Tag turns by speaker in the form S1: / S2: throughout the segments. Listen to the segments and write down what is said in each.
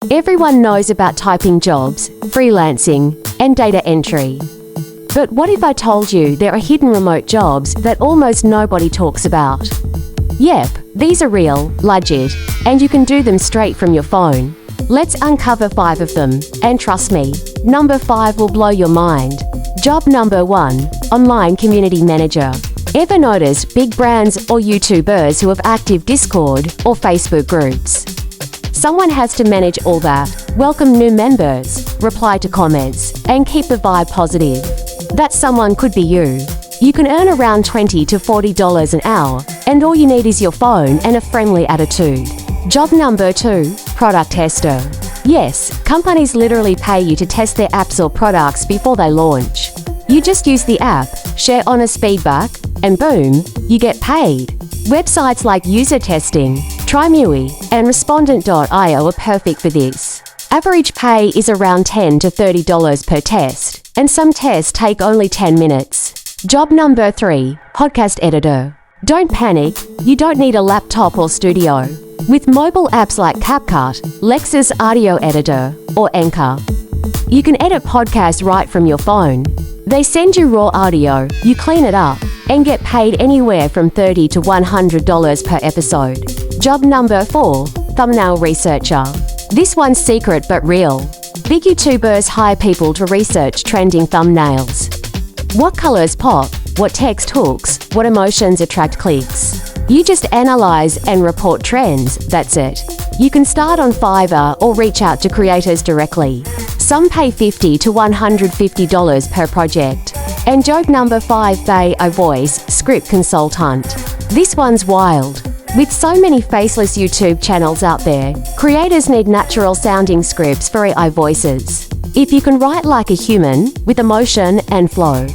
S1: Everyone knows about typing jobs, freelancing, and data entry. But what if I told you there are hidden remote jobs that almost nobody talks about? Yep, these are real, legit, and you can do them straight from your phone. Let's uncover 5 of them, and trust me, number 5 will blow your mind. Job number 1, Online Community Manager. Ever noticed big brands or YouTubers who have active Discord or Facebook groups? Someone has to manage all that, welcome new members, reply to comments, and keep the vibe positive. That someone could be you. You can earn around $20 to $40 an hour, and all you need is your phone and a friendly attitude. Job number 2, Product Tester. Yes, companies literally pay you to test their apps or products before they launch. You just use the app, share honest feedback, and boom, you get paid. Websites like User Testing, Trimui, and Respondent.io are perfect for this. Average pay is around $10 to $30 per test, and some tests take only 10 minutes. Job number 3, Podcast Editor. Don't panic, you don't need a laptop or studio. With mobile apps like CapCut, Lexus Audio Editor, or Anchor, you can edit podcasts right from your phone. They send you raw audio, you clean it up, and get paid anywhere from $30 to $100 per episode. Job number 4, Thumbnail Researcher. This one's secret but real. Big YouTubers hire people to research trending thumbnails. What colors pop? What text hooks? What emotions attract clicks? You just analyze and report trends, that's it. You can start on Fiverr or reach out to creators directly. Some pay $50 to $150 per project. And job number 5, Bay a Voice Script Consultant. This one's wild. With so many faceless YouTube channels out there, creators need natural-sounding scripts for AI voices. If you can write like a human, with emotion and flow,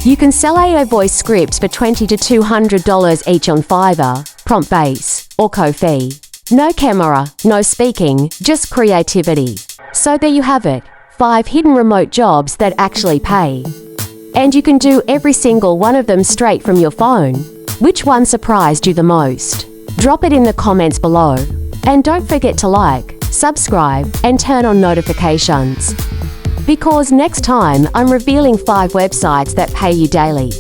S1: you can sell AI voice scripts for $20 to $200 each on Fiverr, Prompt Base, or Ko-fi. No camera, no speaking, just creativity. So there you have it, 5 hidden remote jobs that actually pay. And you can do every single one of them straight from your phone. Which one surprised you the most? Drop it in the comments below. And don't forget to like, subscribe, and turn on notifications. Because next time I'm revealing 5 websites that pay you daily.